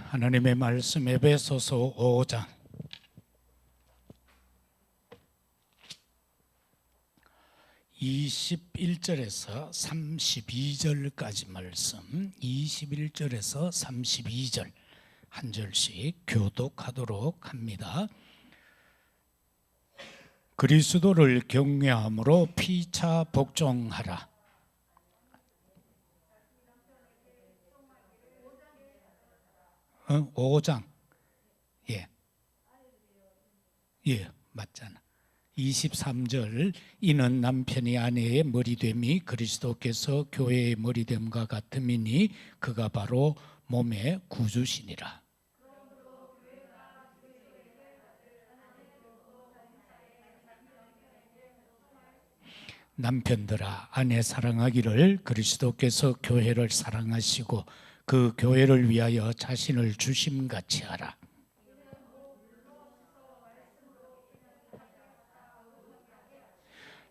하나님의 말씀 에베소서 5장 21절에서 32절까지 말씀, 21절에서 32절 한 절씩 교독하도록 합니다. 그리스도를 경외함으로 피차 복종하라. 5장 맞잖아. 23절 이는 남편이 아내의 머리됨이 그리스도께서 교회의 머리됨과 같음이니 그가 바로 몸의 구주시니라. 남편들아 아내 사랑하기를 그리스도께서 교회를 사랑하시고 그 교회를 위하여 자신을 주심같이 하라.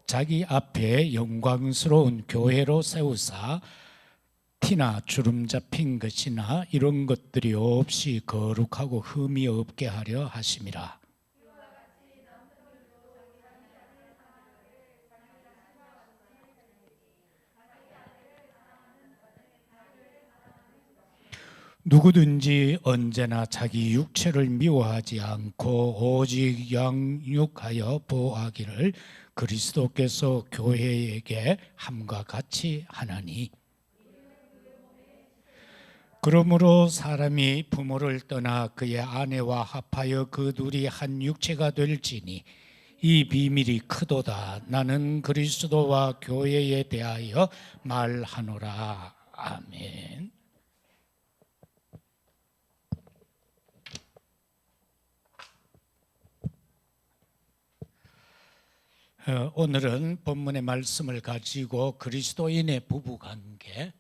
자기 앞에 영광스러운 교회로 세우사 티나 주름 잡힌 것이나 이런 것들이 없이 거룩하고 흠이 없게 하려 하심이라. 누구든지 언제나 자기 육체를 미워하지 않고 오직 양육하여 보호하기를 그리스도께서 교회에게 함과 같이 하나니. 그러므로 사람이 부모를 떠나 그의 아내와 합하여 그 둘이 한 육체가 될지니 이 비밀이 크도다. 나는 그리스도와 교회에 대하여 말하노라. 아멘. 오늘은 본문의 말씀을 가지고 그리스도인의 부부관계,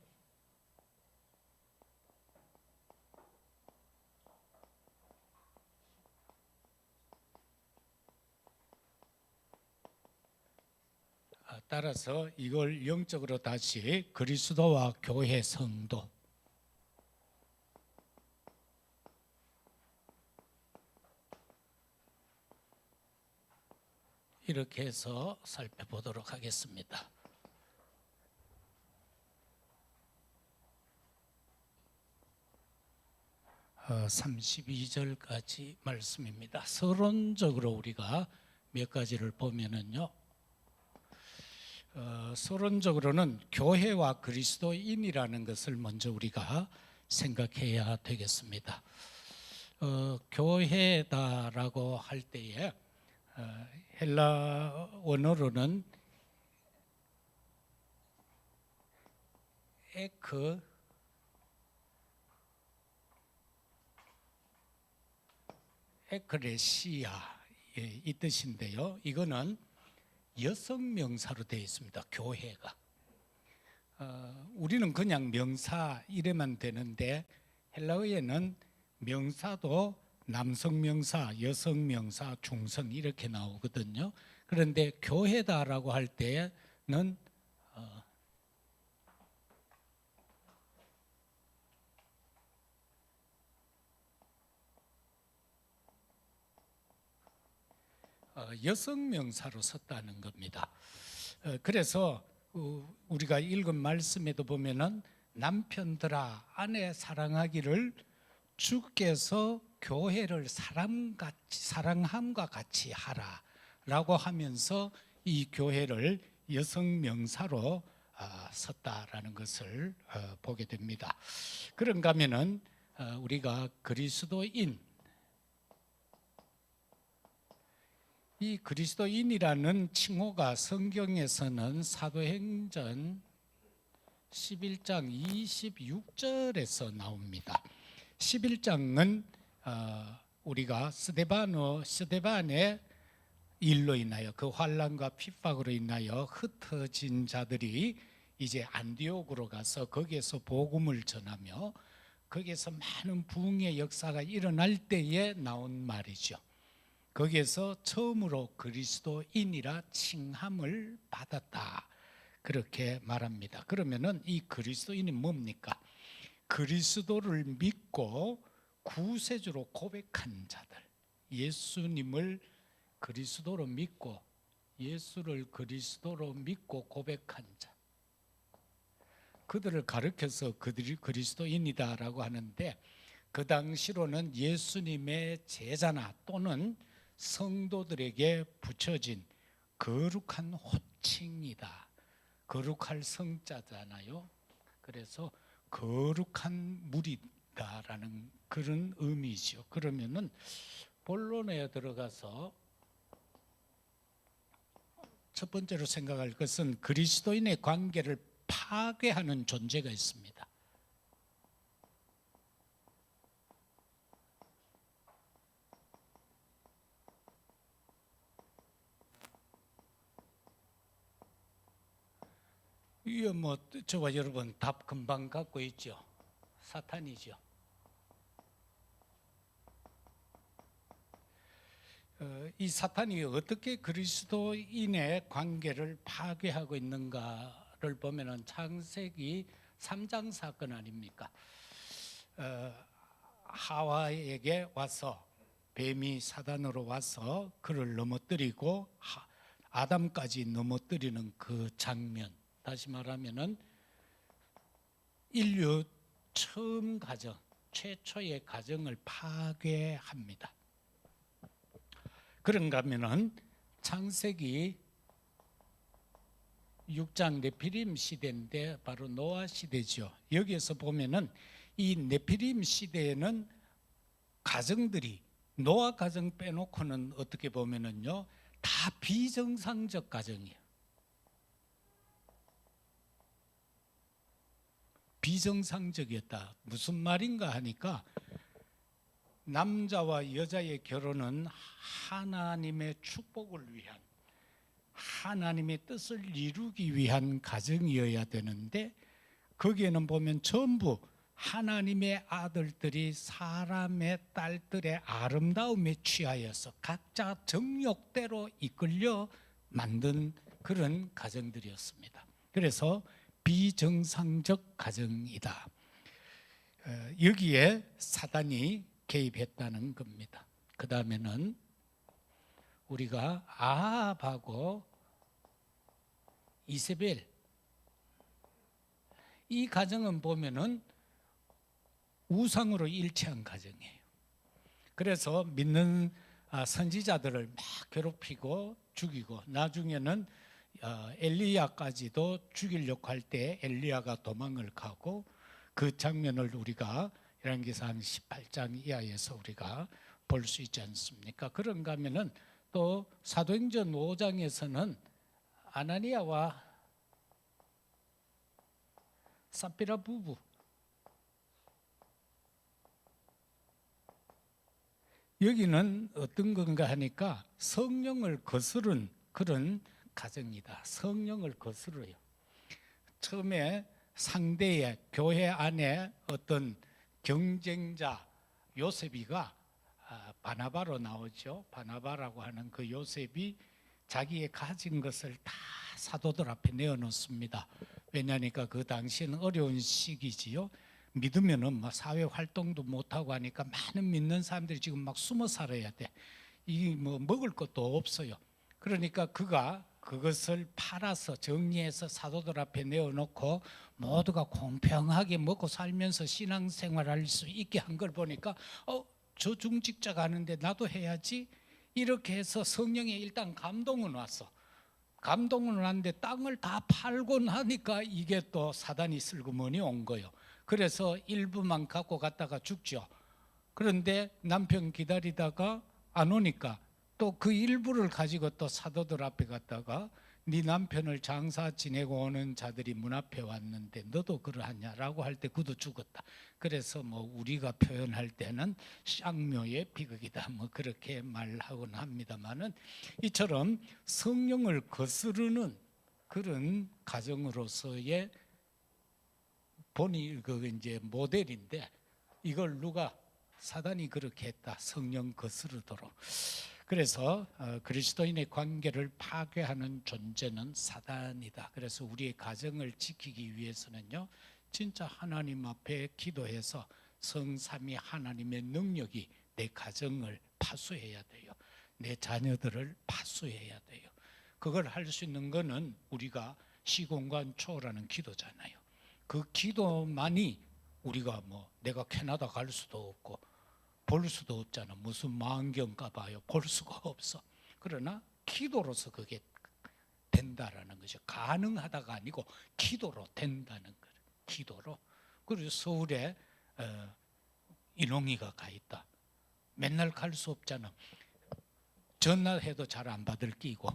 따라서 이걸 영적으로 다시 그리스도와 교회 성도, 이렇게 해서 살펴보도록 하겠습니다. 어, 32절까지 말씀입니다. 서론적으로 우리가 몇 가지를 보면은요, 서론적으로는 교회와 그리스도인이라는 것을 먼저 우리가 생각해야 되겠습니다. 교회다라고 할 때에 헬라 원어로는 에크레시아 이 뜻인데요. 이거는 여성 명사로 되어 있습니다. 교회가. 우리는 그냥 명사 이래만 되는데 헬라어에는 명사도 남성 명사, 여성 명사, 중성 이렇게 나오거든요. 그런데 교회다라고 할 때는 여성 명사로 썼다는 겁니다. 그래서 우리가 읽은 말씀에도 보면은 남편들아 아내 사랑하기를 주께서 교회를 사랑함과 같이 하라라고 하면서 이 교회를 여성 명사로 썼다라는 것을 보게 됩니다. 그런가 하면은 우리가 그리스도인, 이 그리스도인이라는 칭호가 성경에서는 사도행전 11장 26절에서 나옵니다. 11장은 우리가 스데반의 일로 인하여 그 환난과 핍박으로 인하여 흩어진 자들이 이제 안디옥으로 가서 거기에서 복음을 전하며 거기에서 많은 부흥의 역사가 일어날 때에 나온 말이죠. 거기에서 처음으로 그리스도인이라 칭함을 받았다, 그렇게 말합니다. 그러면은 이 그리스도인이 뭡니까? 그리스도를 믿고 구세주로 고백한 자들, 예수님을 그리스도로 믿고 예수를 그리스도로 믿고 고백한 자, 그들을 가르쳐서 그들이 그리스도인이다라고 하는데, 그 당시로는 예수님의 제자나 또는 성도들에게 붙여진 거룩한 호칭이다. 거룩할 성자잖아요. 그래서 거룩한 무리다라는 그런 의미죠. 그러면은 본론에 들어가서 첫 번째로 생각할 것은 그리스도인의 관계를 파괴하는 존재가 있습니다. 이거 뭐 저와 여러분 답 금방 갖고 있죠. 사탄이죠. 이 사탄이 어떻게 그리스도인의 관계를 파괴하고 있는가를 보면은 창세기 3장 사건 아닙니까? 하와에게 와서 뱀이 사단으로 와서 그를 넘어뜨리고 아담까지 넘어뜨리는 그 장면. 다시 말하면은 인류 처음 가정, 최초의 가정을 파괴합니다. 그런가 하면은 창세기 6장 네피림 시대인데 바로 노아 시대죠. 여기에서 보면은 이 네피림 시대에는 가정들이, 노아 가정 빼놓고는 어떻게 보면은요, 다 비정상적 가정이에요. 비정상적이었다. 무슨 말인가 하니까, 남자와 여자의 결혼은 하나님의 축복을 위한, 하나님의 뜻을 이루기 위한 가정이어야 되는데, 거기에는 보면 전부 하나님의 아들들이 사람의 딸들의 아름다움에 취하여서 각자 정욕대로 이끌려 만든 그런 가정들이었습니다. 그래서 비정상적 가정이다. 여기에 사단이 개입했다는 겁니다. 그 다음에는 우리가 아합하고 이세벨, 이 가정은 보면은 우상으로 일치한 가정이에요. 그래서 믿는 선지자들을 막 괴롭히고 죽이고, 나중에는 엘리야까지도 죽이려고 할 때 엘리야가 도망을 가고, 그 장면을 우리가 열왕기상 18장 이하에서 우리가 볼 수 있지 않습니까? 그런가 하면은 또 사도행전 5장에서는 아나니아와 삽비라 부부, 여기는 어떤 건가 하니까 성령을 거스른 그런 가정이다. 성령을 거스러요. 처음에 상대의 교회 안에 어떤 경쟁자 요셉이가 바나바로 나오죠. 바나바라고 하는 그 요셉이 자기의 가진 것을 다 사도들 앞에 내어놓습니다. 왜냐하니까 그 당시에는 어려운 시기지요. 믿으면은 막 사회 활동도 못하고 하니까 많은 믿는 사람들이 지금 막 숨어 살아야 돼. 이 뭐 먹을 것도 없어요. 그러니까 그가 그것을 팔아서 정리해서 사도들 앞에 내어놓고 모두가 공평하게 먹고 살면서 신앙생활할 수 있게 한 걸 보니까 저 중직자 가는데 나도 해야지, 이렇게 해서 성령에 일단 감동은 왔어. 감동은 왔는데 땅을 다 팔고 나니까 이게 또 사단이 슬그머니 온 거예요. 그래서 일부만 갖고 갔다가 죽죠. 그런데 남편 기다리다가 안 오니까 또 그 일부를 가지고 또 사도들 앞에 갔다가, 네 남편을 장사 지내고 오는 자들이 문 앞에 왔는데 너도 그러하냐라고 할 때 그도 죽었다. 그래서 뭐 우리가 표현할 때는 쌍묘의 비극이다, 뭐 그렇게 말하곤 합니다만은, 이처럼 성령을 거스르는 그런 가정으로서의 본이 그 이제 모델인데, 이걸 누가, 사단이 그렇게 했다. 성령 거스르도록. 그래서 그리스도인의 관계를 파괴하는 존재는 사단이다. 그래서 우리의 가정을 지키기 위해서는요, 진짜 하나님 앞에 기도해서 성삼위 하나님의 능력이 내 가정을 파수해야 돼요. 내 자녀들을 파수해야 돼요. 그걸 할 수 있는 거는 우리가 시공간 초월하는 기도잖아요. 그 기도만이 우리가 내가 캐나다 갈 수도 없고 볼 수도 없잖아. 무슨 망경 가봐요. 볼 수가 없어. 그러나 기도로서 그게 된다라는 것이 가능하다가 아니고 기도로 된다는 거예요. 기도로. 그래서 서울에 인홍이가 가 있다. 맨날 갈 수 없잖아. 전화해도 잘 안 받을 끼고.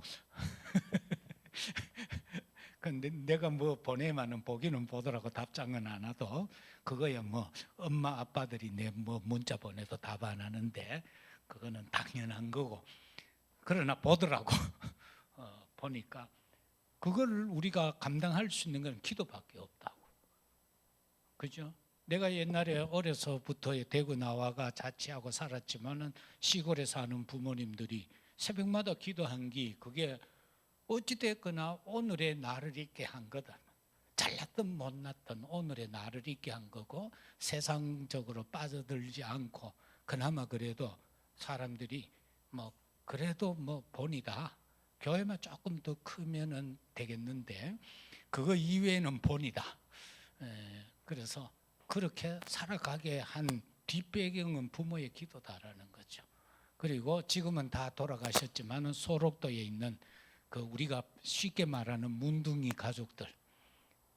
근데 내가 보내면은 보기는 보더라고. 답장은 안 하도. 그거야 엄마 아빠들이 내 문자 보내도 답 안 하는데 그거는 당연한 거고. 그러나 보더라고. 보니까 그걸 우리가 감당할 수 있는 건 기도밖에 없다고. 그죠? 내가 옛날에 어려서부터 대구 나와가 자취하고 살았지만은 시골에 사는 부모님들이 새벽마다 기도한 게 그게 어찌됐거나 오늘의 나를 있게 한 거다. 잘났든 못났든 오늘의 나를 있게 한 거고 세상적으로 빠져들지 않고 그나마 그래도 사람들이 그래도 본이다. 교회만 조금 더 크면은 되겠는데 그거 이외에는 본이다. 그래서 그렇게 살아가게 한 뒷배경은 부모의 기도다라는 거죠. 그리고 지금은 다 돌아가셨지만은 소록도에 있는 그 우리가 쉽게 말하는 문둥이 가족들,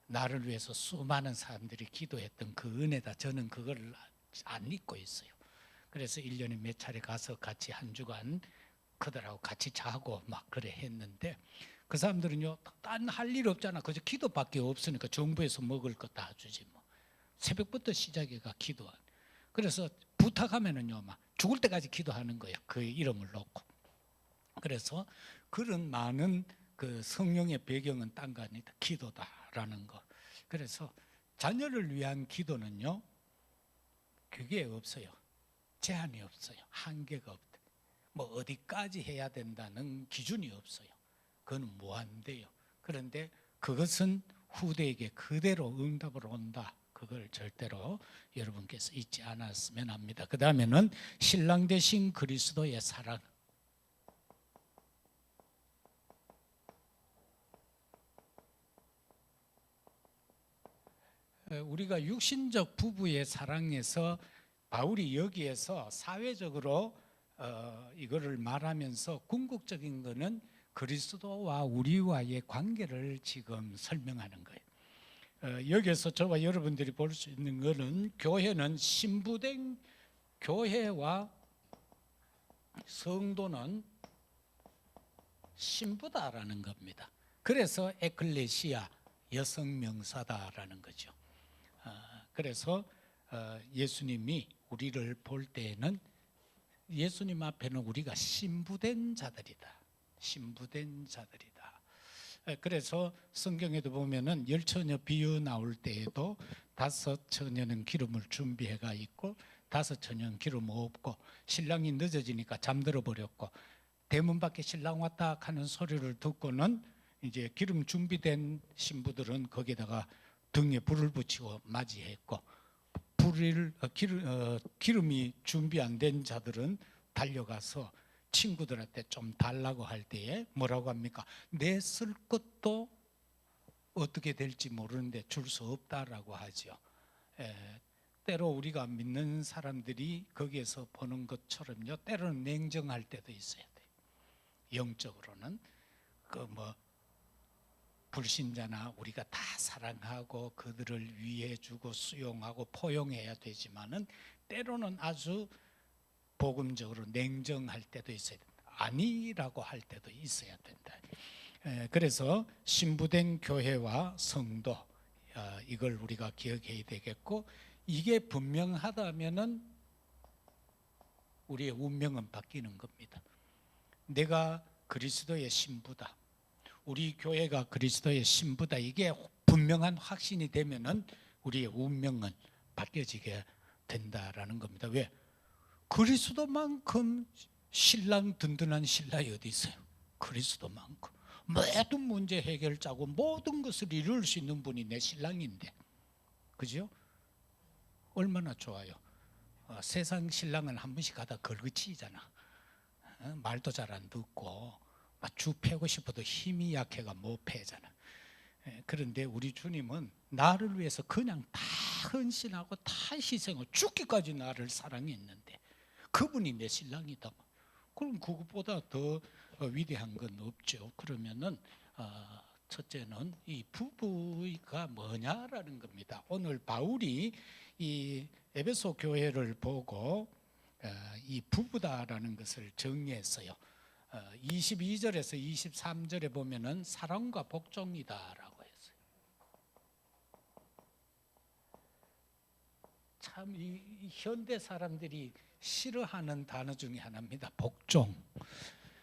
나를 위해서 수많은 사람들이 기도했던 그 은혜다. 저는 그걸 안 잊고 있어요. 그래서 1년에 몇 차례 가서 같이 한 주간 그들하고 같이 자고 막 그래 했는데 그 사람들은요, 딴 할 일 없잖아. 그저 기도밖에 없으니까 정부에서 먹을 거 다 주지 뭐. 새벽부터 시작해가 기도한. 그래서 부탁하면은요, 막 죽을 때까지 기도하는 거예요. 그 이름을 놓고. 그래서 그런 많은 그 성령의 배경은 딴 거 아니다. 기도다라는 거. 그래서 자녀를 위한 기도는요, 그게 없어요. 제한이 없어요. 한계가 없다. 어디까지 해야 된다는 기준이 없어요. 그건 무한대요. 그런데 그것은 후대에게 그대로 응답으로 온다. 그걸 절대로 여러분께서 잊지 않았으면 합니다. 그 다음에는 신랑 되신 그리스도의 사랑. 우리가 육신적 부부의 사랑에서 바울이 여기에서 사회적으로 이거를 말하면서 궁극적인 거는 그리스도와 우리와의 관계를 지금 설명하는 거예요. 여기에서 저와 여러분들이 볼 수 있는 거는 교회는 신부된 교회와 성도는 신부다라는 겁니다. 그래서 에클레시아 여성 명사다라는 거죠. 그래서 예수님이 우리를 볼 때에는 예수님 앞에는 우리가 신부된 자들이다. 신부된 자들이다. 그래서 성경에도 보면은 열처녀 비유 나올 때에도 5처녀는 기름을 준비해가 있고 5처녀는 기름 없고 신랑이 늦어지니까 잠들어 버렸고 대문 밖에 신랑 왔다 하는 소리를 듣고는 이제 기름 준비된 신부들은 거기다가 등에 불을 붙이고 맞이했고 기름이 준비 안 된 자들은 달려가서 친구들한테 좀 달라고 할 때에 뭐라고 합니까? 내 쓸 것도 어떻게 될지 모르는데 줄 수 없다라고 하죠. 때로 우리가 믿는 사람들이 거기에서 보는 것처럼요, 때로는 냉정할 때도 있어야 돼요. 영적으로는 불신자나 우리가 다 사랑하고 그들을 위해주고 수용하고 포용해야 되지만은 때로는 아주 복음적으로 냉정할 때도 있어야 된다. 아니라고 할 때도 있어야 된다. 그래서 신부된 교회와 성도, 이걸 우리가 기억해야 되겠고, 이게 분명하다면은 우리의 운명은 바뀌는 겁니다. 내가 그리스도의 신부다. 우리 교회가 그리스도의 신부다. 이게 분명한 확신이 되면은 우리의 운명은 바뀌어지게 된다라는 겁니다. 왜? 그리스도만큼 신랑 든든한 신랑이 어디 있어요? 그리스도만큼 모든 문제 해결자고 모든 것을 이룰 수 있는 분이 내 신랑인데, 그죠? 얼마나 좋아요. 세상 신랑은 한 번씩 가다 걸그치잖아. 말도 잘 안 듣고 막 주 패고 싶어도 힘이 약해가 못 패잖아. 그런데 우리 주님은 나를 위해서 그냥 다 헌신하고 다 희생하고 죽기까지 나를 사랑했는데 그분이 내 신랑이다. 그럼 그것보다 더 위대한 건 없죠. 그러면은 첫째는 이 부부가 뭐냐라는 겁니다. 오늘 바울이 이 에베소 교회를 보고 이 부부다라는 것을 정의했어요. 22절에서 23절에 보면은 사랑과 복종이다라고 했어요. 참 이 현대 사람들이 싫어하는 단어 중에 하나입니다. 복종.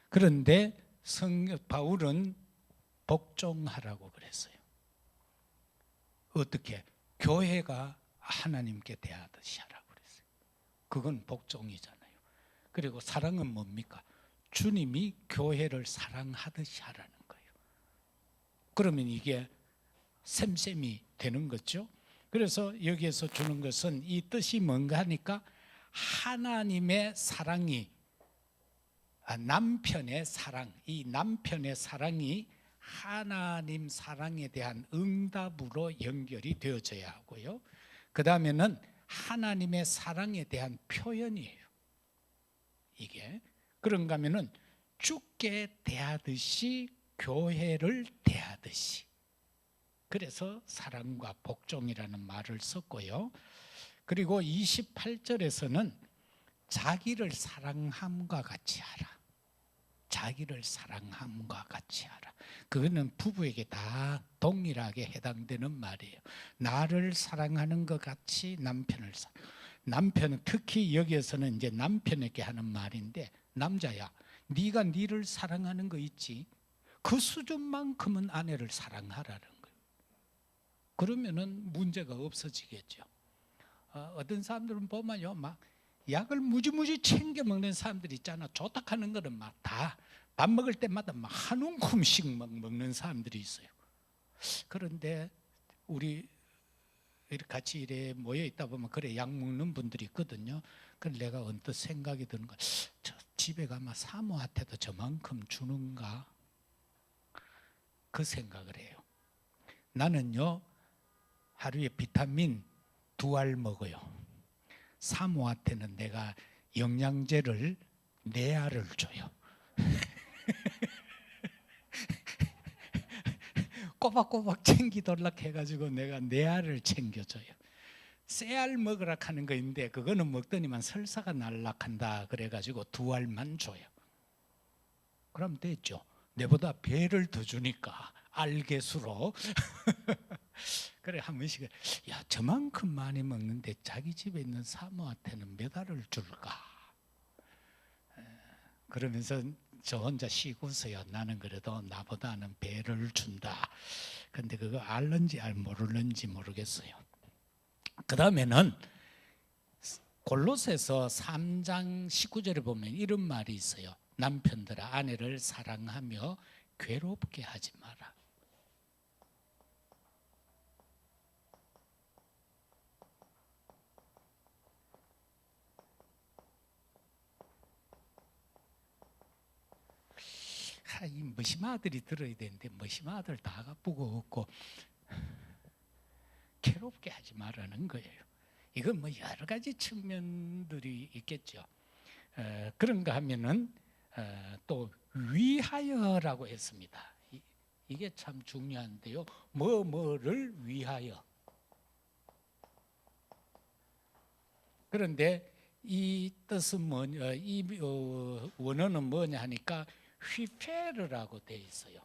그런데 바울은 복종하라고 그랬어요. 어떻게? 교회가 하나님께 대하듯이 하라고 그랬어요. 그건 복종이잖아요. 그리고 사랑은 뭡니까? 주님이 교회를 사랑하듯이 하라는 거예요. 그러면 이게 셈셈이 되는 거죠. 그래서 여기에서 주는 것은 이 뜻이 뭔가 하니까 하나님의 사랑이 남편의 사랑, 이 남편의 사랑이 하나님 사랑에 대한 응답으로 연결이 되어져야 하고요. 그 다음에는 하나님의 사랑에 대한 표현이에요. 이게 그런가 하면은 주께 대하듯이 교회를 대하듯이. 그래서 사랑과 복종이라는 말을 썼고요. 그리고 28절에서는 자기를 사랑함과 같이 하라. 자기를 사랑함과 같이 하라. 그거는 부부에게 다 동일하게 해당되는 말이에요. 나를 사랑하는 것 같이 남편을 남편은 특히 여기에서는 이제 남편에게 하는 말인데 남자야, 네가 네를 사랑하는 거 있지? 그 수준만큼은 아내를 사랑하라는 거예요. 그러면은 문제가 없어지겠죠. 어떤 사람들은 보면요, 막 약을 무지무지 챙겨 먹는 사람들 있잖아. 좋다 하는 거는 막 다 밥 먹을 때마다 막 한 움큼씩 먹는 사람들이 있어요. 그런데 우리 이렇게 같이 이래 모여 있다 보면 그래 약 먹는 분들이 있거든요. 그래서 내가 언뜻 생각이 드는 거야. 저 집에 가면 사모한테도 저만큼 주는가? 그 생각을 해요. 나는요 하루에 비타민 2알 먹어요. 사모한테는 내가 영양제를 4알을 줘요. 꼬박꼬박 챙기돌락 해가지고 내가 4알을 챙겨줘요. 쎄알 먹으라 하는 거 있는데 그거는 먹더니만 설사가 날락한다 그래가지고 2알만 줘요. 그럼 됐죠. 내보다 배를 더 주니까 알개수로 그래 한 번씩 야 저만큼 많이 먹는데 자기 집에 있는 사모한테는 몇 알을 줄까? 그러면서 저 혼자 쉬고서요. 나는 그래도 나보다는 배를 준다. 근데 그거 알는지 모르는지 모르겠어요. 그 다음에는 골로새서 3장 19절에 보면 이런 말이 있어요. 남편들아 아내를 사랑하며 괴롭게 하지 마라. 이 머시마들이 들어야 되는데 머시마들 다 가쁘고 없고 괴롭게 하지 말라는 거예요. 이건 뭐 여러 가지 측면들이 있겠죠. 그런가 하면은 또 위하여라고 했습니다. 이게 참 중요한데요. 뭐를 위하여. 그런데 이 뜻은 뭐냐? 이 원어는 뭐냐 하니까 휘페르라고 돼 있어요.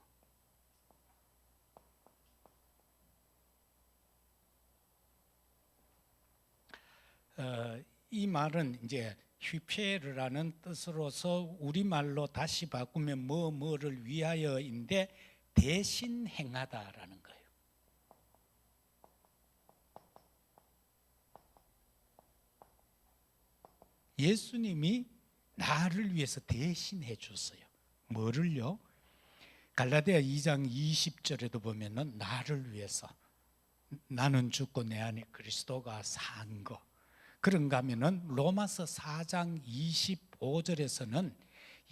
이 말은 이제 휘페르라는 뜻으로서 우리말로 다시 바꾸면 뭐를 위하여인데 대신 행하다라는 거예요. 예수님이 나를 위해서 대신해 줬어요. 뭐를요? 갈라디아 2장 20절에도 보면은 나를 위해서 나는 죽고 내 안에 그리스도가 산 거 그런가 하면은 로마서 4장 25절에서는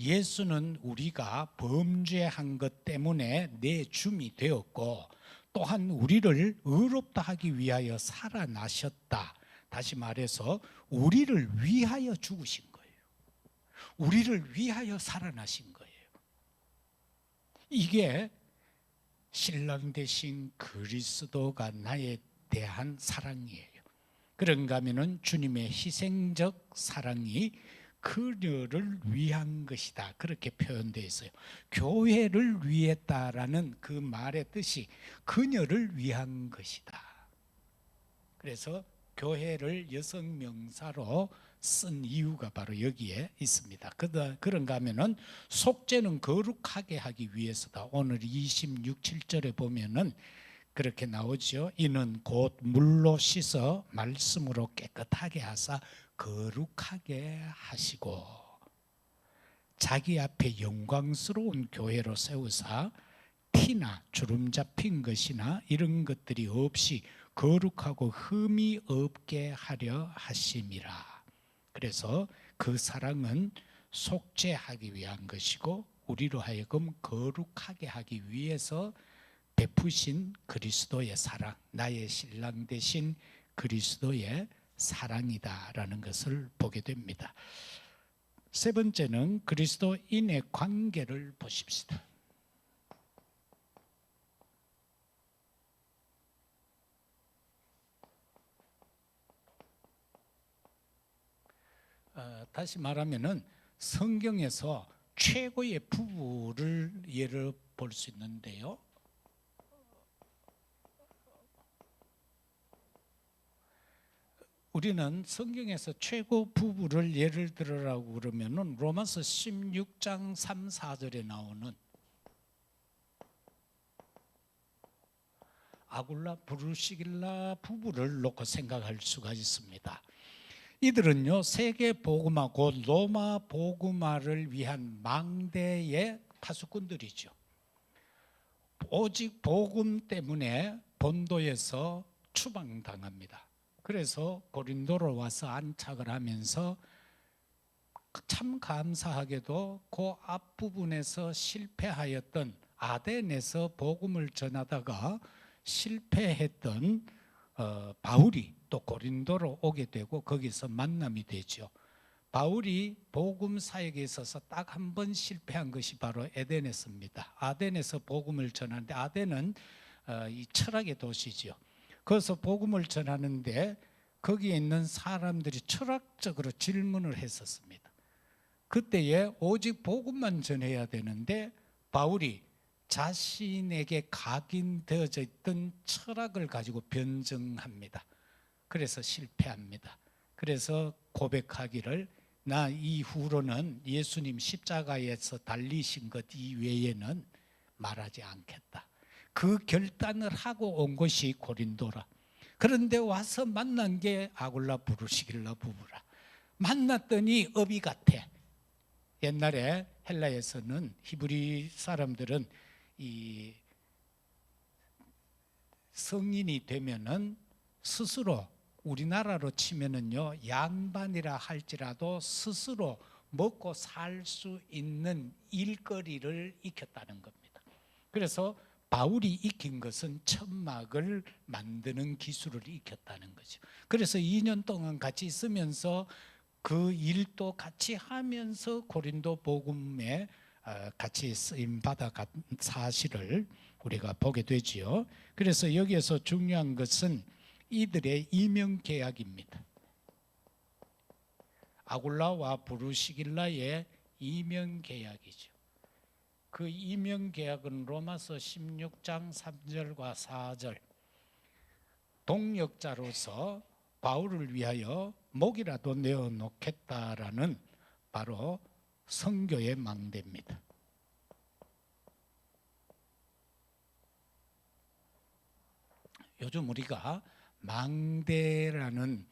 예수는 우리가 범죄한 것 때문에 내 줌이 되었고 또한 우리를 의롭다 하기 위하여 살아나셨다. 다시 말해서 우리를 위하여 죽으신 거예요. 우리를 위하여 살아나신 거예요. 이게 신랑 되신 그리스도가 나에 대한 사랑이에요. 그런가 하면은 주님의 희생적 사랑이 그녀를 위한 것이다. 그렇게 표현되어 있어요. 교회를 위했다라는 그 말의 뜻이 그녀를 위한 것이다. 그래서 교회를 여성 명사로 쓴 이유가 바로 여기에 있습니다. 그런가 하면은 속죄는 거룩하게 하기 위해서다. 오늘 26, 7절에 보면은 그렇게 나오죠. 이는 곧 물로 씻어 말씀으로 깨끗하게 하사 거룩하게 하시고 자기 앞에 영광스러운 교회로 세우사 티나 주름 잡힌 것이나 이런 것들이 없이 거룩하고 흠이 없게 하려 하심이라. 그래서 그 사랑은 속죄하기 위한 것이고 우리로 하여금 거룩하게 하기 위해서 베푸신 그리스도의 사랑, 나의 신랑 되신 그리스도의 사랑이다라는 것을 보게 됩니다. 세 번째는 그리스도인의 관계를 보십시다. 다시 말하면은 성경에서 최고의 부부를 예를 볼 수 있는데요. 우리는 성경에서 최고 부부를 예를 들으라고 그러면은 로마서 16장 3, 4절에 나오는 아굴라 브루시길라 부부를 놓고 생각할 수가 있습니다. 이들은요 세계 복음화 곧 로마 복음화를 위한 망대의 파수꾼들이죠. 오직 복음 때문에 본도에서 추방당합니다. 그래서 고린도로 와서 안착을 하면서 참 감사하게도 그 앞부분에서 실패하였던 아덴에서 복음을 전하다가 실패했던 바울이 또 고린도로 오게 되고 거기서 만남이 되죠. 바울이 복음 사역에 있어서 딱 한 번 실패한 것이 바로 에덴에서입니다. 아덴에서 복음을 전하는데 아덴은 이 철학의 도시죠. 거기서 복음을 전하는데 거기에 있는 사람들이 철학적으로 질문을 했었습니다. 그때에 오직 복음만 전해야 되는데 바울이 자신에게 각인되어져 있던 철학을 가지고 변증합니다. 그래서 실패합니다. 그래서 고백하기를 나 이후로는 예수님 십자가에서 달리신 것 이외에는 말하지 않겠다. 그 결단을 하고 온 것이 고린도라. 그런데 와서 만난 게 아굴라 브루시길라 부부라. 만났더니 업이 같아. 옛날에 헬라에서는 히브리 사람들은 이 성인이 되면은 스스로 우리나라로 치면은요 양반이라 할지라도 스스로 먹고 살 수 있는 일거리를 익혔다는 겁니다. 그래서 바울이 익힌 것은 천막을 만드는 기술을 익혔다는 거죠. 그래서 2년 동안 같이 있으면서 그 일도 같이 하면서 고린도 복음에 같이 쓰임 받아간 사실을 우리가 보게 되지요. 그래서 여기에서 중요한 것은 이들의 이명 계약입니다. 아굴라와 브루시길라의 이명 계약이죠. 그 이명 계약은 로마서 16장 3절과 4절 동역자로서 바울을 위하여 목이라도 내어 놓겠다라는 바로 선교의 망대입니다. 요즘 우리가 망대라는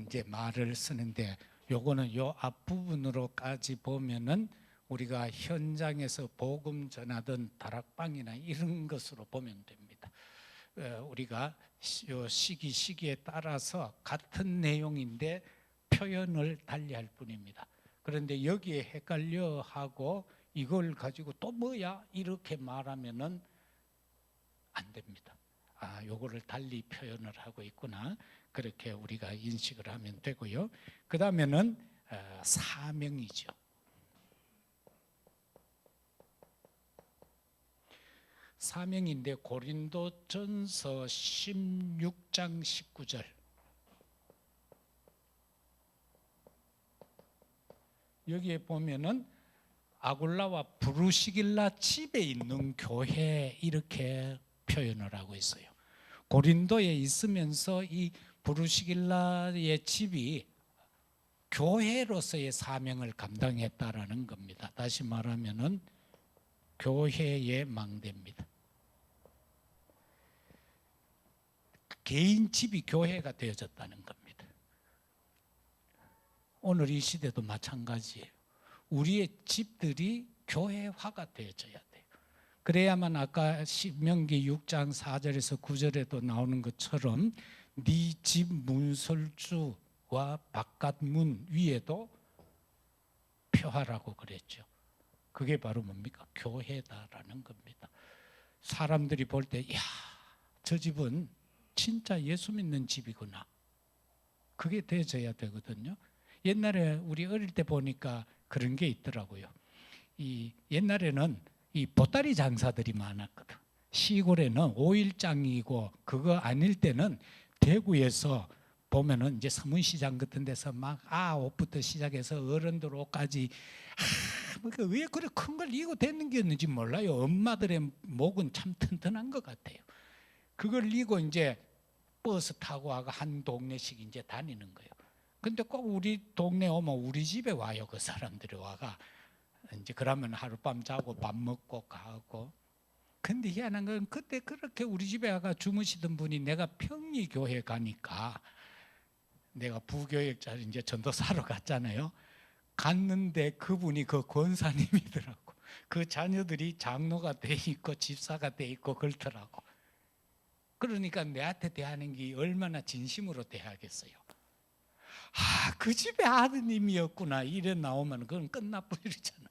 이제 말을 쓰는데 요거는 요 앞부분으로까지 보면은 우리가 현장에서 복음 전하던 다락방이나 이런 것으로 보면 됩니다. 우리가 요 시기에 따라서 같은 내용인데 표현을 달리할 뿐입니다. 그런데 여기에 헷갈려 하고 이걸 가지고 또 뭐야 이렇게 말하면은 안 됩니다. 아, 요거를 달리 표현을 하고 있구나. 그렇게 우리가 인식을 하면 되고요. 그 다음에는 사명이죠. 사명인데 고린도전서 16장 19절 여기에 보면은 아굴라와 브루시길라 집에 있는 교회 이렇게 표현을 하고 있어요. 고린도에 있으면서 이 브루시길라의 집이 교회로서의 사명을 감당했다라는 겁니다. 다시 말하면은 교회의 망대입니다. 개인 집이 교회가 되어졌다는 겁니다. 오늘 이 시대도 마찬가지예요. 우리의 집들이 교회화가 되어져야 돼요. 그래야만 아까 신명기 6장 4절에서 9절에도 나오는 것처럼 네 집 문설주와 바깥 문 위에도 표하라고 그랬죠. 그게 바로 뭡니까? 교회다라는 겁니다. 사람들이 볼 때 야, 저 집은 진짜 예수 믿는 집이구나. 그게 되어져야 되거든요. 옛날에 우리 어릴 때 보니까 그런 게 있더라고요. 이 옛날에는 이 보따리 장사들이 많았거든. 시골에는 5일장이고 그거 아닐 때는 대구에서 보면은 이제 서문시장 같은 데서 막 옷부터 시작해서 어른들 옷까지 왜 그래 큰 걸 이고 되는 게 있는지 몰라요. 엄마들의 목은 참 튼튼한 것 같아요. 그걸 이고 이제 버스 타고 와가 한 동네씩 이제 다니는 거예요. 근데 꼭 우리 동네 오면 우리 집에 와요. 그 사람들이 와가 이제 그러면 하룻밤 자고 밥 먹고 가고. 근데 희한한 건 그때 그렇게 우리 집에 와가 주무시던 분이 내가 평리교회 가니까 내가 부교역자를 이제 전도사로 갔잖아요. 갔는데 그분이 그 권사님이더라고. 그 자녀들이 장로가 돼 있고 집사가 돼 있고 그렇더라고. 그러니까 내한테 대하는 게 얼마나 진심으로 대하겠어요. 아, 그 집에 아드님이었구나 이래 나오면 그건 끝나버리잖아.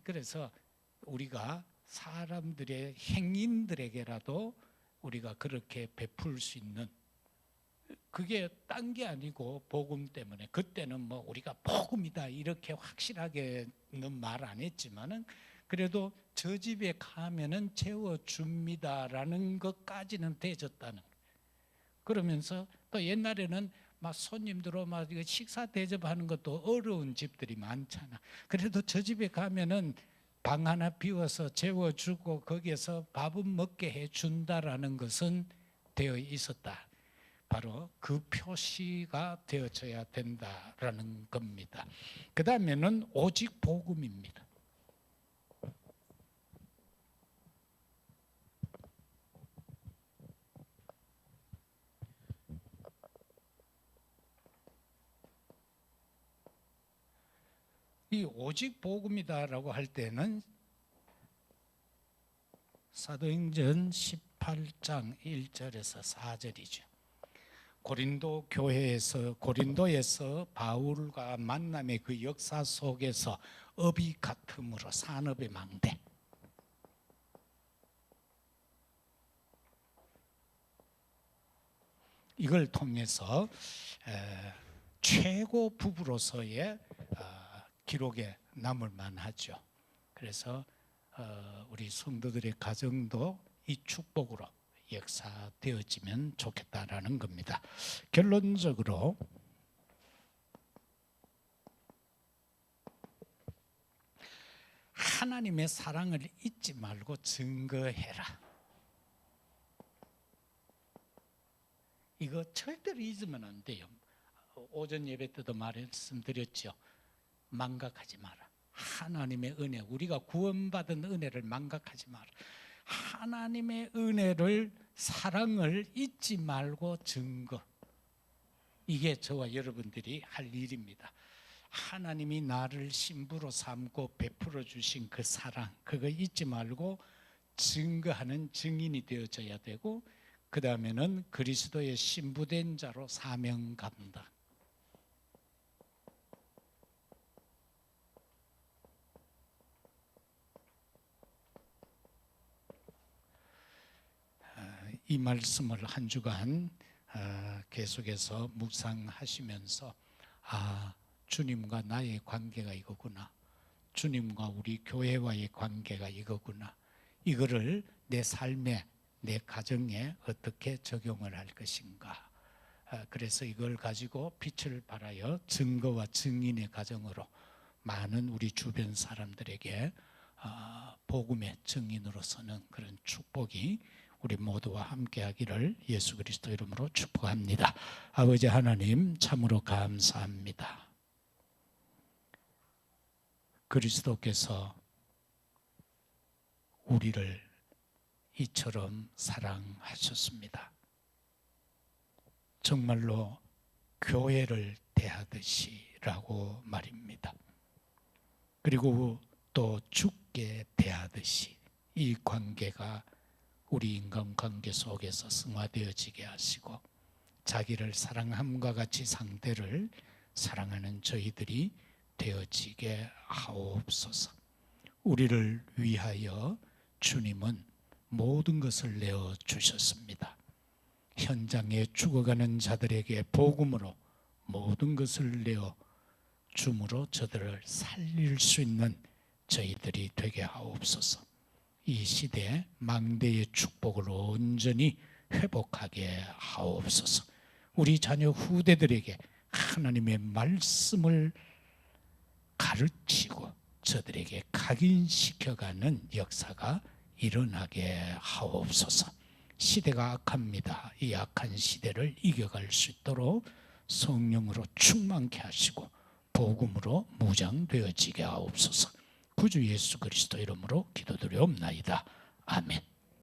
그래서 우리가 사람들의 행인들에게라도 우리가 그렇게 베풀 수 있는, 그게 딴 게 아니고 복음 때문에. 그때는 뭐 우리가 복음이다 이렇게 확실하게는 말 안 했지만은 그래도 저 집에 가면은 재워줍니다라는 것까지는 되졌다는. 그러면서 또 옛날에는 막 손님들 막 식사 대접하는 것도 어려운 집들이 많잖아. 그래도 저 집에 가면은 방 하나 비워서 재워주고 거기에서 밥은 먹게 해준다라는 것은 되어 있었다. 바로 그 표시가 되어져야 된다라는 겁니다. 그 다음에는 오직 복음입니다. 이 오직 복음이다라고 할 때는 사도행전 18장 1절에서 4절이죠. 고린도에서 바울과 만남의 그 역사 속에서 업이 같음으로 산업의 망대. 이걸 통해서 최고 부부로서의 기록에 남을 만하죠. 그래서 우리 성도들의 가정도 이 축복으로 역사되어지면 좋겠다라는 겁니다. 결론적으로 하나님의 사랑을 잊지 말고 증거해라. 이거 절대로 잊으면 안 돼요. 오전 예배 때도 말씀드렸죠. 망각하지 마라. 하나님의 은혜, 우리가 구원받은 은혜를 망각하지 마라. 하나님의 은혜를, 사랑을 잊지 말고 증거. 이게 저와 여러분들이 할 일입니다. 하나님이 나를 신부로 삼고 베풀어 주신 그 사랑, 그거 잊지 말고 증거하는 증인이 되어져야 되고, 그 다음에는 그리스도의 신부된 자로 사명 감당. 이 말씀을 한 주간 계속해서 묵상하시면서 주님과 나의 관계가 이거구나, 주님과 우리 교회와의 관계가 이거구나, 이거를 내 삶에, 내 가정에 어떻게 적용을 할 것인가. 그래서 이걸 가지고 빛을 발하여 증거와 증인의 가정으로 많은 우리 주변 사람들에게 복음의 증인으로 서는 그런 축복이 우리 모두와 함께 하기를 예수 그리스도 이름으로 축복합니다. 아버지 하나님, 참으로 감사합니다. 그리스도께서 우리를 이처럼 사랑하셨습니다. 정말로 교회를 대하듯이라고 말입니다. 그리고 또 주께 대하듯이 이 관계가 우리 인간관계 속에서 승화되어지게 하시고, 자기를 사랑함과 같이 상대를 사랑하는 저희들이 되어지게 하옵소서. 우리를 위하여 주님은 모든 것을 내어주셨습니다. 현장에 죽어가는 자들에게 복음으로 모든 것을 내어 줌으로 저들을 살릴 수 있는 저희들이 되게 하옵소서. 이 시대에 망대의 축복을 온전히 회복하게 하옵소서. 우리 자녀 후대들에게 하나님의 말씀을 가르치고 저들에게 각인시켜가는 역사가 일어나게 하옵소서. 시대가 악합니다. 이 악한 시대를 이겨갈 수 있도록 성령으로 충만케 하시고 복음으로 무장되어지게 하옵소서. 구주 예수 그리스도 이름으로 기도드리옵나이다. 아멘.